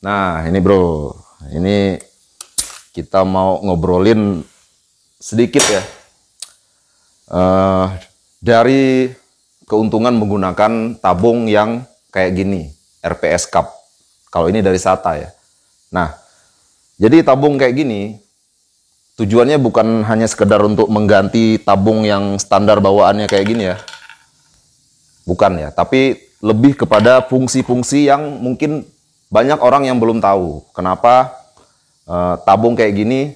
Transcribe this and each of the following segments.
Nah, ini bro, ini kita mau ngobrolin sedikit ya dari keuntungan menggunakan tabung yang kayak gini, RPS Cup. Kalau ini dari SATA ya. Nah, jadi tabung kayak gini tujuannya bukan hanya sekedar untuk mengganti tabung yang standar bawaannya kayak gini ya. Bukan ya, tapi lebih kepada fungsi-fungsi yang mungkin banyak orang yang belum tahu. Kenapa tabung kayak gini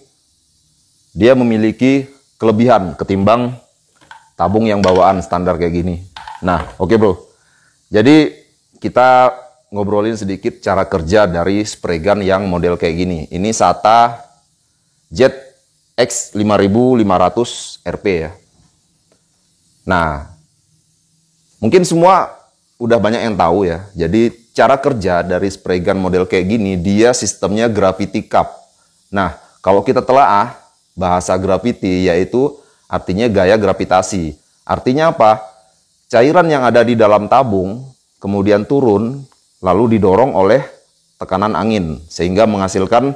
dia memiliki kelebihan ketimbang tabung yang bawaan standar kayak gini. Nah, oke bro. Jadi kita ngobrolin sedikit cara kerja dari spray gun yang model kayak gini. Ini SATA ZX5500 RP ya. Nah, mungkin semua udah banyak yang tahu ya. Jadi cara kerja dari spray gun model kayak gini, dia sistemnya gravity cup. Nah, kalau kita telaah bahasa gravity yaitu artinya gaya gravitasi. Artinya apa? Cairan yang ada di dalam tabung kemudian turun lalu didorong oleh tekanan angin sehingga menghasilkan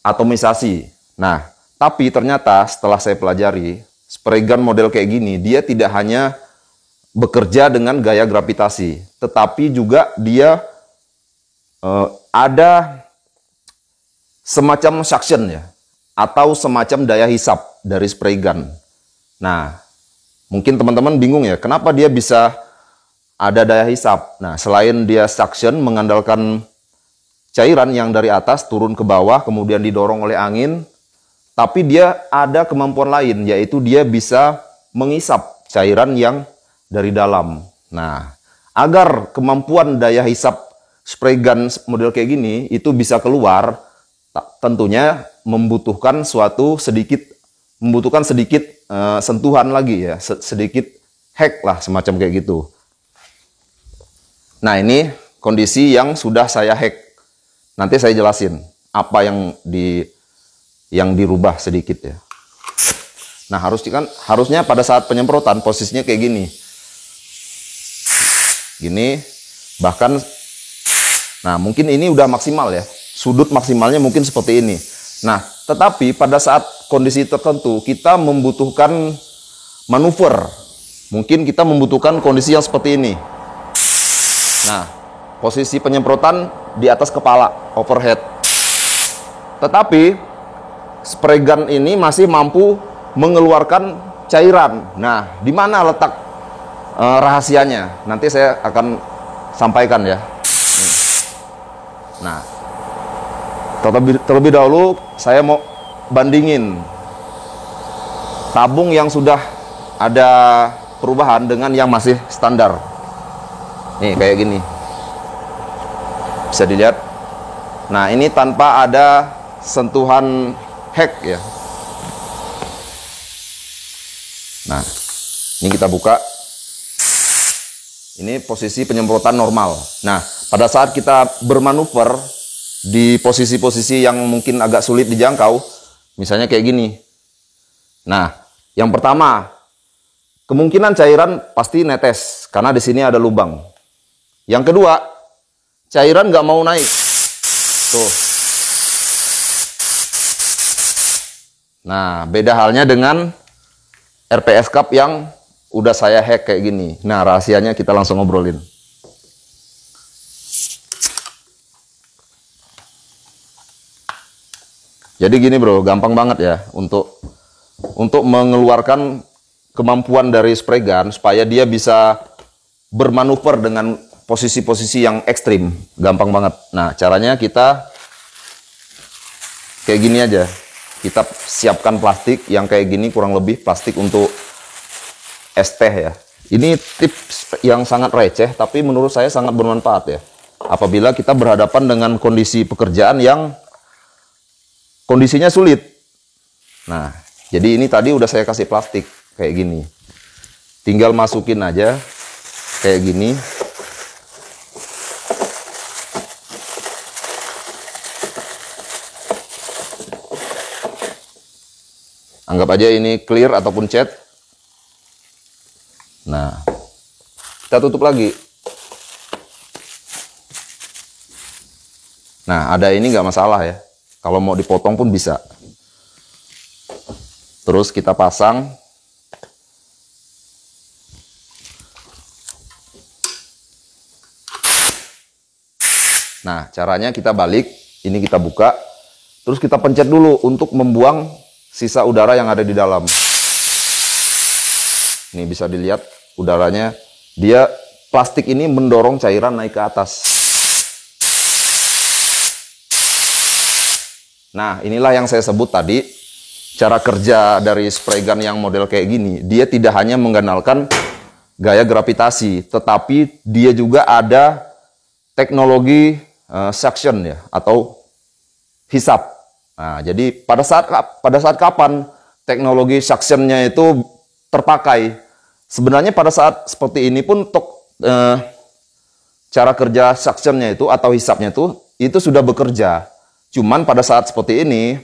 atomisasi. Nah, tapi ternyata setelah saya pelajari, spray gun model kayak gini dia tidak hanya bekerja dengan gaya gravitasi, tetapi juga dia ada semacam suction ya, atau semacam daya hisap dari spray gun. Nah, mungkin teman-teman bingung ya, kenapa dia bisa ada daya hisap? Nah, selain dia suction mengandalkan cairan yang dari atas turun ke bawah kemudian didorong oleh angin, tapi dia ada kemampuan lain, yaitu dia bisa menghisap cairan yang dari dalam. Nah, agar kemampuan daya hisap spray gun model kayak gini itu bisa keluar, tentunya membutuhkan sedikit sentuhan lagi ya, sedikit hack lah semacam kayak gitu. Nah, ini kondisi yang sudah saya hack. Nanti saya jelasin apa yang dirubah sedikit ya. Nah, harusnya pada saat penyemprotan posisinya kayak gini. Gini, bahkan nah mungkin ini udah maksimal ya. Sudut maksimalnya mungkin seperti ini. Nah, tetapi pada saat kondisi tertentu kita membutuhkan manuver. Mungkin kita membutuhkan kondisi yang seperti ini. Nah, posisi penyemprotan di atas kepala, overhead. Tetapi spray gun ini masih mampu mengeluarkan cairan. Nah, di mana letak rahasianya? Nanti saya akan sampaikan ya. Nah, terlebih dahulu saya mau bandingin tabung yang sudah ada perubahan dengan yang masih standar. Nih kayak gini, bisa dilihat. Nah, ini tanpa ada sentuhan hack ya. Nah, ini kita buka. Ini posisi penyemprotan normal. Nah, pada saat kita bermanuver di posisi-posisi yang mungkin agak sulit dijangkau, misalnya kayak gini. Nah, yang pertama, kemungkinan cairan pasti netes karena di sini ada lubang. Yang kedua, cairan nggak mau naik. Tuh. Nah, beda halnya dengan RPS Cup yang udah saya hack kayak gini. Nah, rahasianya kita langsung ngobrolin. Jadi gini bro, gampang banget ya untuk mengeluarkan kemampuan dari spray gun supaya dia bisa bermanuver dengan posisi-posisi yang ekstrim. Gampang banget. Nah, caranya kita kayak gini aja. Kita siapkan plastik yang kayak gini, kurang lebih plastik untuk es teh ya. Ini tips yang sangat receh, tapi menurut saya sangat bermanfaat ya. Apabila kita berhadapan dengan kondisi pekerjaan yang kondisinya sulit. Nah, jadi ini tadi udah saya kasih plastik kayak gini. Tinggal masukin aja kayak gini. Anggap aja ini clear ataupun cat. Nah, kita tutup lagi. Nah, ada ini nggak masalah ya. Kalau mau dipotong pun bisa. Terus kita pasang. Nah, caranya kita balik. Ini kita buka. Terus kita pencet dulu untuk membuang sisa udara yang ada di dalam. Ini bisa dilihat udaranya. Dia plastik ini mendorong cairan naik ke atas. Nah, inilah yang saya sebut tadi, cara kerja dari spray gun yang model kayak gini. Dia tidak hanya mengandalkan gaya gravitasi, tetapi dia juga ada teknologi suction ya, atau hisap. Nah, jadi pada saat kapan teknologi suctionnya itu terpakai? Sebenarnya pada saat seperti ini pun cara kerja suctionnya itu atau hisapnya itu sudah bekerja. Cuman pada saat seperti ini,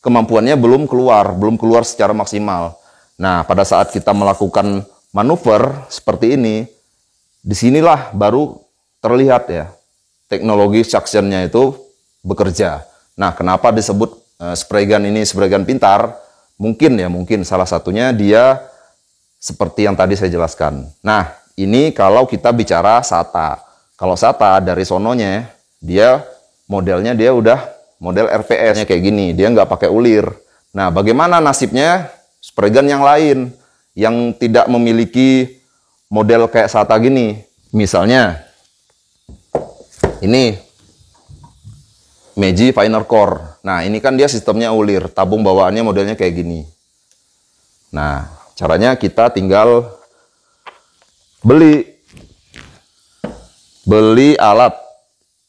kemampuannya belum keluar secara maksimal. Nah, pada saat kita melakukan manuver seperti ini, disinilah baru terlihat ya, teknologi suctionnya itu bekerja. Nah, kenapa disebut spray gun ini spray gun pintar? Mungkin salah satunya dia seperti yang tadi saya jelaskan. Nah, ini kalau kita bicara SATA. Kalau SATA dari sononya, dia modelnya dia udah model RPS-nya kayak gini, dia nggak pakai ulir. Nah, bagaimana nasibnya spray gun yang lain yang tidak memiliki model kayak SATA gini? Misalnya, ini Meiji Finer Core. Nah, ini kan dia sistemnya ulir, tabung bawaannya modelnya kayak gini. Nah, caranya kita tinggal beli alat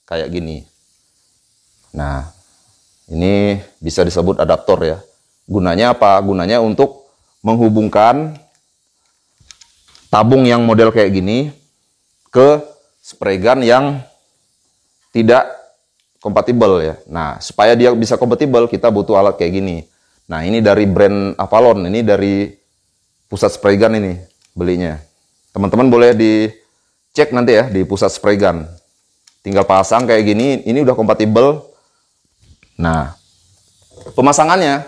kayak gini. Nah, ini bisa disebut adaptor ya. Gunanya apa? Gunanya untuk menghubungkan tabung yang model kayak gini ke spray gun yang tidak kompatibel ya. Nah, supaya dia bisa kompatibel, kita butuh alat kayak gini. Nah, ini dari brand Avalon, ini dari pusat spray gun ini belinya. Teman-teman boleh dicek nanti ya di pusat spray gun. Tinggal pasang kayak gini, ini udah kompatibel. Nah, pemasangannya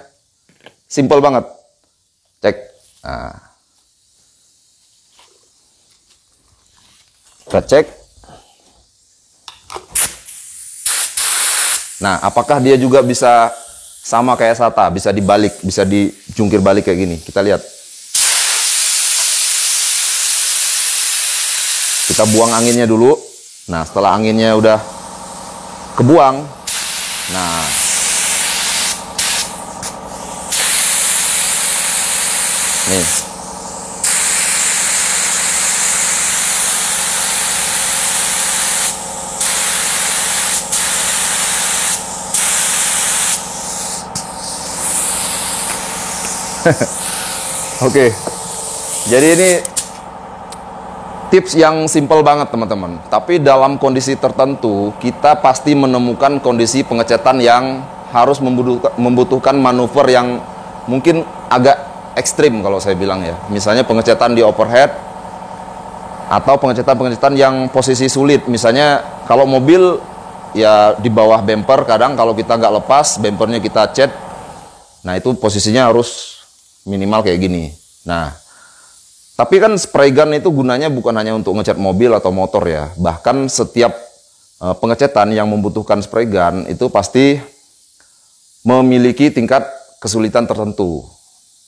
simple banget. Cek. Nah, kita cek. Nah, apakah dia juga bisa sama kayak SATA, bisa dibalik, bisa dijungkir balik kayak gini? Kita lihat. Kita buang anginnya dulu. Nah, setelah anginnya udah kebuang, nah, nih. Oke. Jadi ini tips yang simple banget teman-teman. Tapi dalam kondisi tertentu, kita pasti menemukan kondisi pengecetan yang harus membutuhkan manuver yang mungkin agak ekstrim kalau saya bilang ya. Misalnya pengecetan di overhead, atau pengecetan yang posisi sulit. Misalnya kalau mobil ya di bawah bumper, kadang kalau kita nggak lepas, bumpernya kita cet, nah itu posisinya harus minimal kayak gini. Nah, tapi kan spray gun itu gunanya bukan hanya untuk ngecat mobil atau motor ya. Bahkan setiap pengecetan yang membutuhkan spray gun itu pasti memiliki tingkat kesulitan tertentu.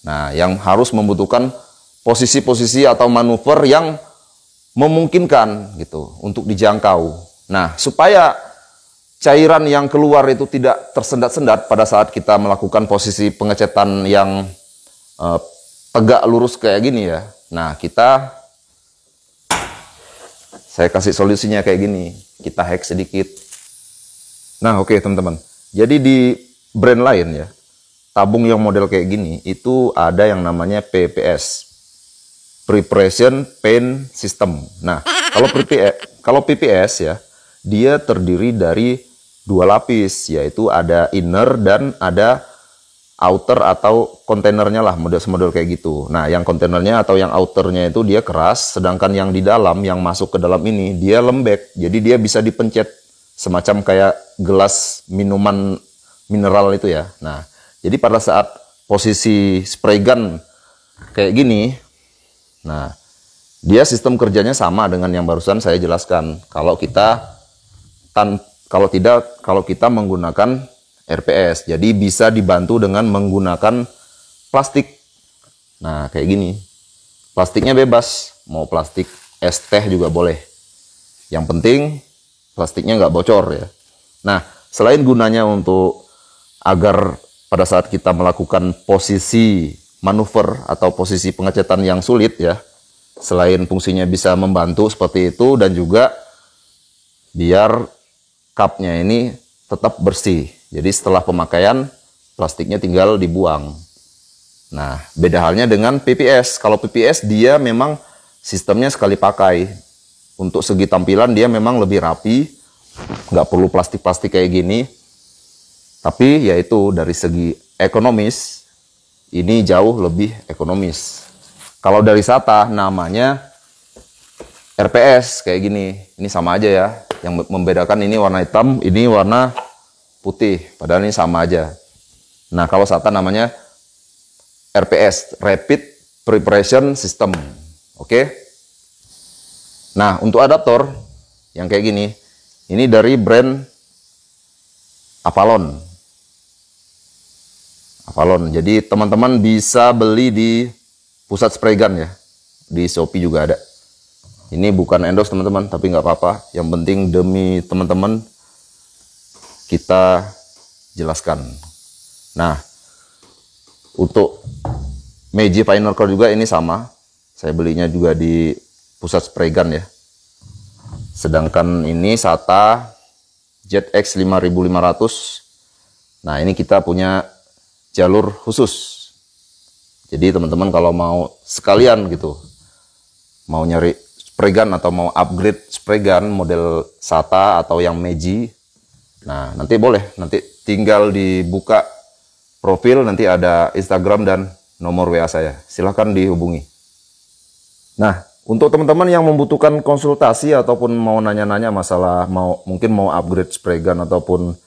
Nah, yang harus membutuhkan posisi-posisi atau manuver yang memungkinkan gitu untuk dijangkau. Nah, supaya cairan yang keluar itu tidak tersendat-sendat pada saat kita melakukan posisi pengecetan yang tegak lurus kayak gini ya. Nah, saya kasih solusinya kayak gini. Kita hack sedikit. Nah, oke teman-teman. Jadi di brand lain ya, tabung yang model kayak gini, itu ada yang namanya PPS. Preparation Paint System. Nah, kalau PPS ya, dia terdiri dari 2 lapis, yaitu ada inner dan ada outer atau kontainernya lah, model kayak gitu. Nah, yang kontainernya atau yang outernya itu dia keras, sedangkan yang di dalam, yang masuk ke dalam ini, dia lembek. Jadi dia bisa dipencet semacam kayak gelas minuman mineral itu ya. Nah, jadi pada saat posisi spray gun kayak gini, nah dia sistem kerjanya sama dengan yang barusan saya jelaskan. Kalau kita menggunakan RPS, jadi bisa dibantu dengan menggunakan plastik. Nah, kayak gini. Plastiknya bebas, mau plastik es teh juga boleh. Yang penting plastiknya nggak bocor ya. Nah, selain gunanya untuk agar pada saat kita melakukan posisi manuver atau posisi pengecetan yang sulit ya, selain fungsinya bisa membantu seperti itu, dan juga biar cupnya ini tetap bersih. Jadi setelah pemakaian plastiknya tinggal dibuang. Nah, beda halnya dengan PPS. Kalau PPS dia memang sistemnya sekali pakai. Untuk segi tampilan dia memang lebih rapi, nggak perlu plastik-plastik kayak gini. Tapi yaitu dari segi ekonomis, ini jauh lebih ekonomis. Kalau dari SATA namanya RPS kayak gini. Ini sama aja ya. Yang membedakan ini warna hitam, ini warna putih. Padahal ini sama aja. Nah, kalau SATA namanya RPS, Rapid Preparation System. Oke. Nah, untuk adaptor yang kayak gini, ini dari brand Avalon. Avalon. Jadi teman-teman bisa beli di pusat spray gun ya. Di Shopee juga ada. Ini bukan endorse teman-teman, tapi nggak apa-apa. Yang penting demi teman-teman kita jelaskan. Nah, untuk Meiji Pioneer Core juga ini sama. Saya belinya juga di pusat spray gun ya. Sedangkan ini SATA ZX 5500. Nah, ini kita punya jalur khusus. Jadi teman-teman kalau mau sekalian gitu, mau nyari spray gun atau mau upgrade spray gun model SATA atau yang Meiji, nah nanti boleh, nanti tinggal dibuka profil, nanti ada Instagram dan nomor WA saya. Silahkan dihubungi. Nah, untuk teman-teman yang membutuhkan konsultasi ataupun mau nanya-nanya masalah mungkin mau upgrade spray gun ataupun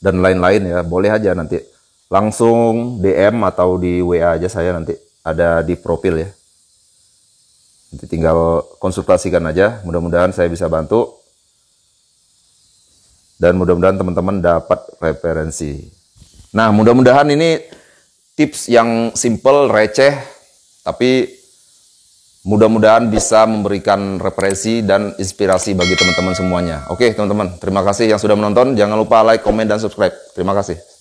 dan lain-lain ya, boleh aja nanti langsung DM atau di WA aja, saya nanti ada di profil ya. Nanti tinggal konsultasikan aja, mudah-mudahan saya bisa bantu. Dan mudah-mudahan teman-teman dapat referensi. Nah, mudah-mudahan ini tips yang simple, receh, tapi mudah-mudahan bisa memberikan referensi dan inspirasi bagi teman-teman semuanya. Oke teman-teman, terima kasih yang sudah menonton. Jangan lupa like, komen, dan subscribe. Terima kasih.